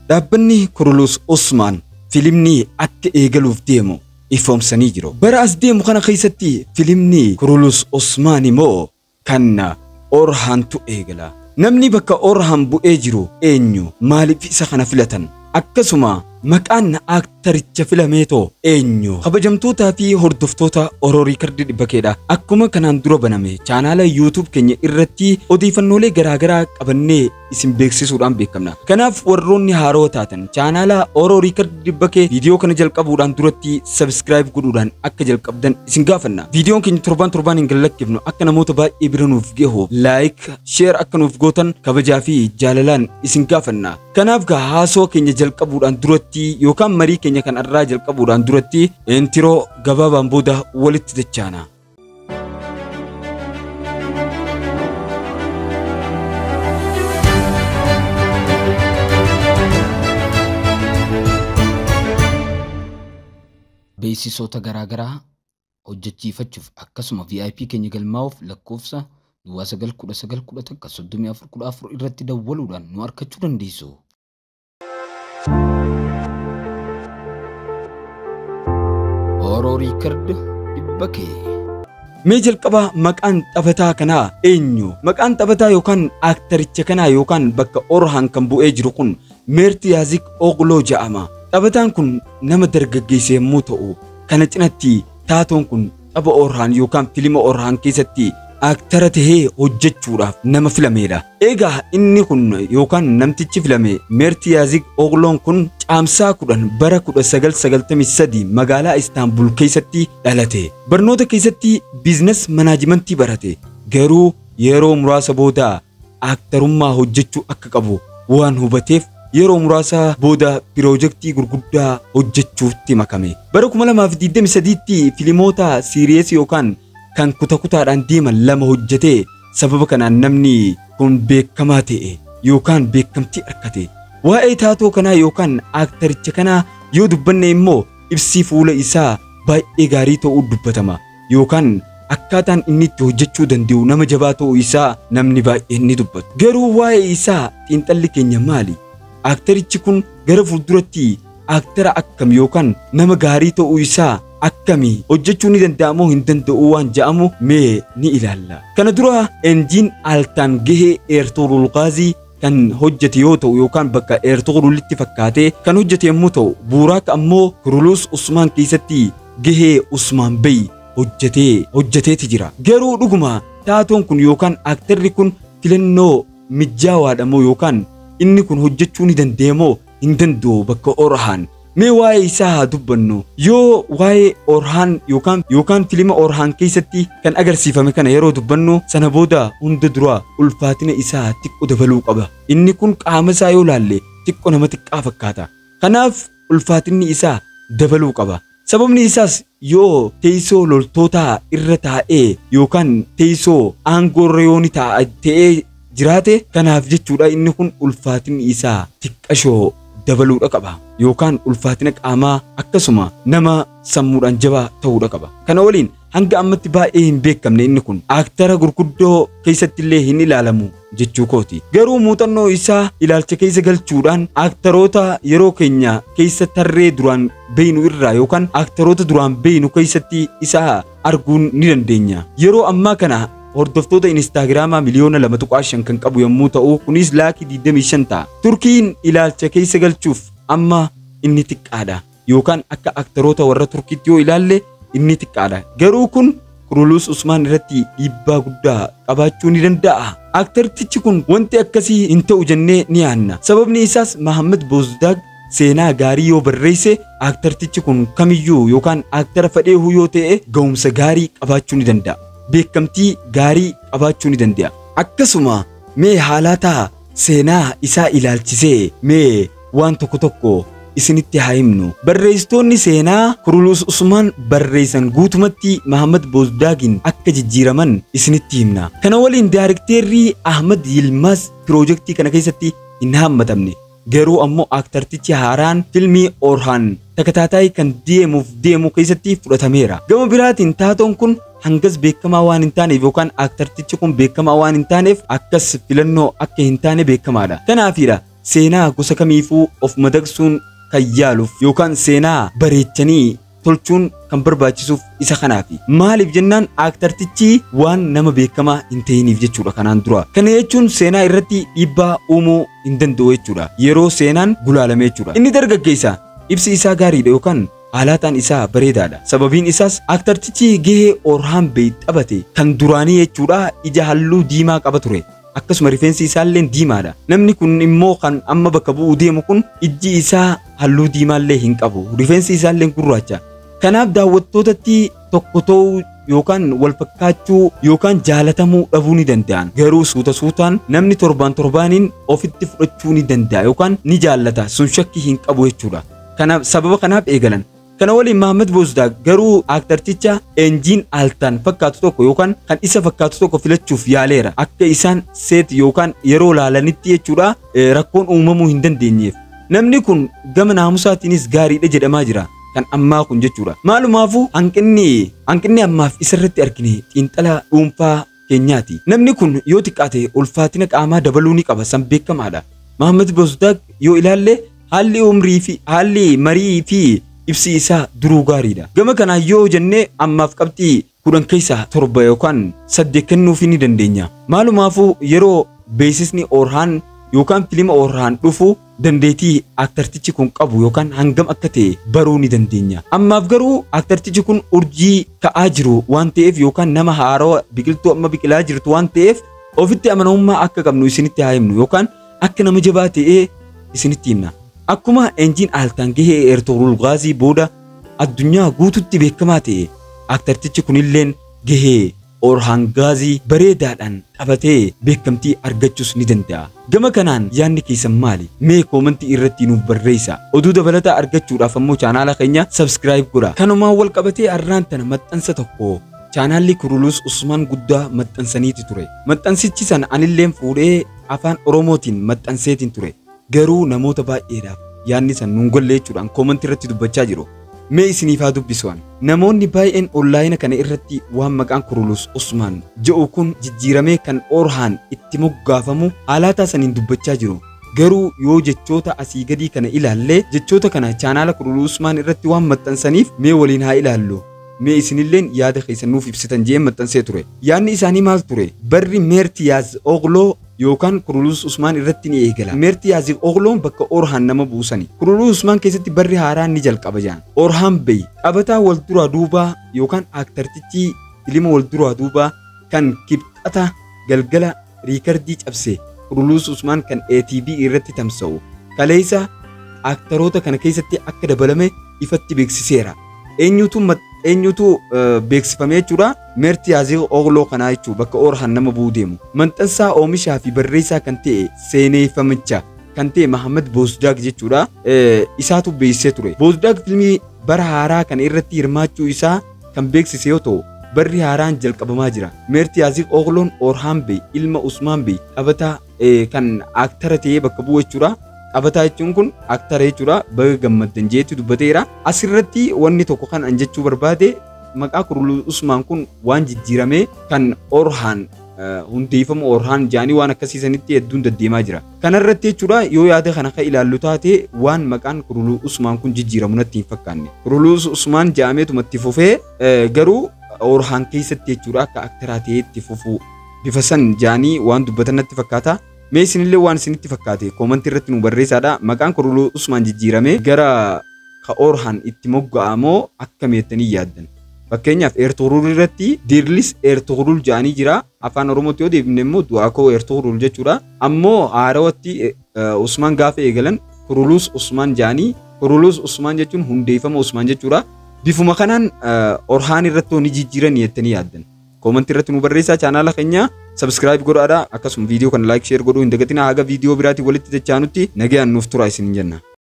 dhaabbanni Kurulus Usmaan filimni akka eegaluuf deemu ifoomsanii jiru. Bara as deemu kana keessatti filimni Kurulus Usmaan immoo kan Orhaantu eegala. Namni bakka Orhaan bu'ee jiru eenyu? Maaliif isa kana filatan? Akkasuma maqaan aktaricha filameetoo eenyu? Kabajamtootaa fi hordoftoota Oromoo Riikardii Dhibbakeedha. Akkuma kanaan dura baname chaanaala YouTube keenya irratti odeeffannoolee garaagaraa qabannee isin beeksisuudhaan beekamna. Kanaaf warroonni haaroo taatan chaanaala Oromoo Riikardii Dhibbakee viidiyoo kana jalqabuudhaan duratti subscribe godhuudhaan akka jalqabdan isin gaafanna. Viidiyoon keenya torbaan hin gallakkifnu akka namoota baay'ee bira nuuf gahu like, share akka nuuf gootan kabajaa fi jaalalaan isin gaafanna. Kanaaf haasoo keenya jalqabuudhaan duratti yookaan marii keenya kan irraa jalqabuudhaan duratti intiroo gabaabaan booda walitti dachaana. Beeksisoota garaagaraa hojjechiifachuuf akkasuma VIP keenya galmaa'uuf lakkoofsa 919113414 irratti dawwaluudhaan nu argachuu dandeessu. Oromoo Riikardii Dhibbakee. Mee jalqaba maqaan taphataa kanaa eenyu? Maqaan taphataa yookaan aktaricha kanaa yookaan bakka Orhaan kan bu'ee jiru kun Meertiyaazik Ogloo jedhama. Taphataan kun nama dargaggeessa yommuu ta'u, kana cinatti taatoon kun tapha Orhaan yookaan filima Orhaan keessatti aktara tahee hojjechuudhaaf nama filameedha. Egaa inni kun yookaan namtichi filame Meertiyaazik Ogloon kun caamsaa 10 bara 1993 magaalaa Istaanbul keessatti dhalate. Barnoota keessatti biizines manaajimentii barate. Garuu yeroo muraasa booda aktarummaa hojjechuu akka qabu waan hubateef yeroo muraasa booda piroojeektii gurguddaa hojjechuutti makame. Bara 2023tti filimoota siiriyees yookaan kan kutaadhaan deeman lama hojjetee sababa kanaan namni kun beekamaa ta'e yookaan beekamtii argate. Waa'ee taatoo kanaa yookaan aktaricha kanaa yoo dubbanne immoo ibsi fuula isaa baay'ee gaarii ta'uu dubbatama yookaan akkaataan inni itti hojjechuu danda'u nama jabaa ta'uu isaa namni baay'een ni dubbatu. Garuu waa'ee isaa xiinxalli keenya maali? Aktarichi kun gara fuulduratti aktara akkam yookaan nama gaarii ta'uu isaa akkami hojjechuu ni danda'amoo hin danda'u waan jedhamu mee ni ilaalla. Kana dura Enjiin Altaan gahee Eertugrul Gaazii kan hojjete yoo ta'u yookaan bakka Eertugrulitti fakkaatee kan hojjete yommuu ta'u, Buuraak ammoo Kurulus Usmaan keessatti gahee Usmaan Bey hojjeteeti jira. Garuu dhuguma taatoon kun yookaan aktarri kun filannoo mijjaawaadhamoo yookaan inni kun hojjechuu ni danda'amoo hin danda'u bakka Orhaan? Mee waa'ee isaa dubbannu. Yoo waa'ee Orhaan yookaan filima Orhaan keessatti kan agarsiifame kana yeroo dubbannu sana booda hunda dura ulfaatina isaa xiqqoo dabaluu qaba. Inni kun qaama isaa yoo laalle xiqqoo nama xiqqaa fakkaata. Kanaaf ulfaatinni isaa dabaluu qaba. Sababni isaas yoo teessoo loltootaa irra taa'ee yookaan teessoo aangoorra yoo ni ta'ee jiraate kanaaf jechuudha inni kun ulfaatinni isaa xiqqashoo dabaluudha qaba yookaan ulfaatina qaamaa akkasuma nama sammuudhaan jabaa ta'uudha qaba. Kana waliin hanga ammatti baay'ee hin beekamne inni kun aktara gurguddoo keessatti illee hin ilaalamu jechuu kooti. Garuu muuxannoo isaa ilaalcha keessa galchuudhaan aktaroota yeroo keenya keessa tarree duraan beeynu irraa yookaan aktaroota duraan beeynu keessatti isaa arguun ni dandeenya. Yeroo ammaa kana hordoftoota Instagraamaa miliyoona 2.5 kan qabu yommuu ta'u kunis laakii 25 ta'a. Turkiin ilaalcha keessa galchuuf amma inni xiqqaadha yookaan akka aktaroota warra Turkiitti yoo ilaalle inni xiqqaadha. Garuu kun Kurulus Usmaan irratti dhiibbaa guddaa qabaachuu ni danda'a. Aktartichi kun wanti akkasii hin ta'u jennee ni yaanna. Sababni isaas Mahammad Bozdaag seenaa gaarii yoo barreesse aktartichi kun kamiyyuu yookaan aktara fedheehu yoo ta'e ga'umsa gaarii qabaachuu ni danda'a. Beekamtii gaarii qabaachuu ni danda'a. Akkasuma mee haalata seenaa isaa ilaalchisee mee waan tokko isinitti haa himnu. Barreessitoonni seenaa Kurulus Usmaan barreessan guutumatti Mahammad Bozdaagin akka jijjiiraman isinitti himna. Kana waliin daayirekteerri Ahmad Yilmaz piroojeektii kana keessatti hin hammatamne. Garuu ammoo aktartichi haaraan filmii Orhaan takataataa kan deemu keessatti fudhatameera. Gama biraatiin taatoon kun hangas beekamaa waan hin taaneef yookaan aktartichi kun beekamaa waan hin taaneef akkas filannoo akka hin taane beekamaadha. Kanaafiidha seenaa gosa kamiifuu of madaqsuun kan yaaluuf yookaan seenaa bareechanii tolchuun kan barbaachisuuf isa kanaafi. Maaliif jennaan aktartichi waan nama beekamaa hin ta'iniif jechuudha kanaan dura. Kana jechuun seenaa irratti dhiibbaa uumuu hin danda'u jechuudha. Yeroo seenaan gulaalame jechuudha. Inni dargaggeessa ibsi isaa gaariidha yookaan haalaataan isaa bareedaadha. Sababiin isaas aktartichi gahee Orhaan Bey taphate kan duraanii jechuudha ija halluu diimaa qaba ture. Akkasuma rifeensi isaallee diimaadha. Namni kun immoo kan amma bakka bu'uu deemu kun ijji isaa halluu diimaallee hin qabu. Rifeensi isaallee gurraacha. Kanaaf daawwattootatti tokko ta'uu yookaan wal fakkaachuu yookaan jaalatamuu dhabuu ni danda'an. Garuu suutaan namni torbaaniin ofitti fudhachuu ni danda'a yookaan ni jaallata. Sun shakkii hin qabu jechuudha. Kanaaf sababa kanaaf eegalan. Kana waliin Mahammad Bozdaaq garuu aktarticha enjiin altaan fakkaatu tokko yookaan kan isa fakkaatu tokko filachuuf yaaleera. Akka isaan seet yookaan yeroo laalanitti jechuudha rakkoon uumamuu hin dandeenyeef. Namni kun gama naamusaatiinis gaariidha jedhamaa jira. Kan ammaa kun jechuudha. Maalumaafuu hanqinni ammaaf isarratti argine xiinxala dhuunfaa keenyaati. Namni kun yoo xiqqaate ulfaatina qaamaa dabaluu ni qaba san beekamaadha. Mahammad Bozdaaq yoo ilaalle haalli umrii fi haalli marii fi ibsi isaa duruu gaariidha. Gama kanaan yoo jennee ammaaf qabxii 10 keessaa 7 yookaan 8 kennuuf ni dandeenya. Maalumaafuu yeroo beeksisni Orhaan yookaan filima Orhaan dhufu dandeettii aktartichi kun qabu yookaan hangam akka ta'e baruu ni dandeenya. Ammaaf garuu aktartichi kun urjii ka'aa jiru waan ta'eef yookaan nama haarawaa biqiltuu amma biqilaa jirtu waan ta'eef ofitti amanamummaa akka qabnu isinitti haa himnu yookaan akka nama jabaa ta'ee isinitti himna. Akkuma enjiin altaan gahee Ertugrul Gaazii booda addunyaa guututti beekamaa ta'e aktartichi kunilleen gahee Orhaan Gaazii bareedaadhaan taphatee beekamtii argachuus ni danda'a. Gama kanaan yaadni keessan maali? Mee koomentii irratti nuuf barreessaa. Oduu dabalataa argachuudhaaf ammoo chaanaala keenya subscribe godhaa. Kanumaan wal qabatee arraan tana maxxansa tokko chaanaalli Kurulus Usmaan guddaa maxxansaniiti ture. Maxxansichi san anilleen fuudhee afaan Oromootiin maxxanseetiin ture. Garuu namoota baay'eedhaaf yaadni san nuun golle jechuudhaan koomentii irratti dubbachaa jiru. Mee isiniif haa dubbisuwan. Namoonni baay'een onlaayina kana irratti waan maqaan Kurulus Usmaan jedhu kun jijjiiramee kan Orhaan itti moggaafamu haalaataa saniin dubbachaa jiru. Garuu yoo jechoota asii gadii kana ilaallee jechoota kana chaanaala Kurulus Usmaan irratti waan maxxansaniif mee waliin haa ilaallu. Mee isinilleen yaada keessan nuuf ibsitan jee maxxansee ture. Yaadni isaanii maal ture? Barri Meertiyaaz Ogloo yookaan Kurulus Usmaan irratti ni eegala. Meertiyaaz Ogloon bakka Orhaan nama buusani. Kurulus Usmaan keessatti barri haaraan ni jalqaba jaan. Orhaan Bey taphataa wal duraa duubaa yookaan aktartichi filima wal duraa duubaa kan kibxata galgala riikardii cabse Kurulus Usmaan kan ATV irratti tamsa'u. Kaleessa aktaroota kana keessatti akka dabalame ifatti beeksiseera. Eenyutu beeksifamee jechuudha. Meertiyaaz Ogloo kanaa jechuudha bakka Orhaan nama bu'uu deemu. Maxxansaa oomishaa fi barreessaa kan ta'e seeneeffamicha kan ta'e Mahammad Bozdaaq jechuudha. Isaatu beeksisee ture. Bozdaaq filmii bara haaraa kana irratti hirmaachuu isaa kan beeksise yoo ta'u barri haaraan jalqabamaa jira. Meertiyaaz Ogloon Orhaan Bey ilma Usmaan Bey taphataa kan aktara ta'ee bakka bu'u jechuudha. Taphataa jechuun kun aktara jechuudha. Baga gammaddan jeetu dubbateera. Asirratti wanni tokko kan an jechuu barbaade maqaa Kurulus Usmaan kun waan jijjiiramee kan Orhaan hundeeffamu Orhaan jaanii waan akkasiisanitti hedduun deddeemaa jira. Kanarratti jechuudha yoo yaada kana ka ilaallu taate waan maqaan Kurulus Usmaan kun jijjiiramu natti hin fakkaanne. Kurulus Usmaan jaameetumatti fufee garuu Orhaan keessatti jechuudha akka aktaraa ta'eetti fufuu bifa san jaanii waan dubbatan natti fakkaata. Mee isinillee waan isinitti fakkaate koomentii irratti nu barreessaa. Maqaan Kurulus Usmaan jijjiiramee gara ka Orhaan itti mogga'amoo akkam jettanii yaaddan? Fakkeenyaaf Ertugrul irratti Dirlis Ertugrul jaanii jira. Afaan Oromootti yoo deebine immoo Du'aakoo Ertugrul jechuudha. Ammoo haarawatti Usmaan gaafa eegalan Kurulus Usmaan jaanii. Kurulus Usmaan jechuun hundeeffama Usmaan jechuudha. Bifuma kanaan Orhaan irratti ni jijjiiran jettanii yaaddan? Koomentii irratti nu barreessaa. Chaanaala keenya subscribe godhaadha. Akkasuma viidiyoo kana like share godhuu hin dagatinaa. Haga viidiyoo biraatti walitti dachaanutti nagayaan nuuf turaa isinin jenna.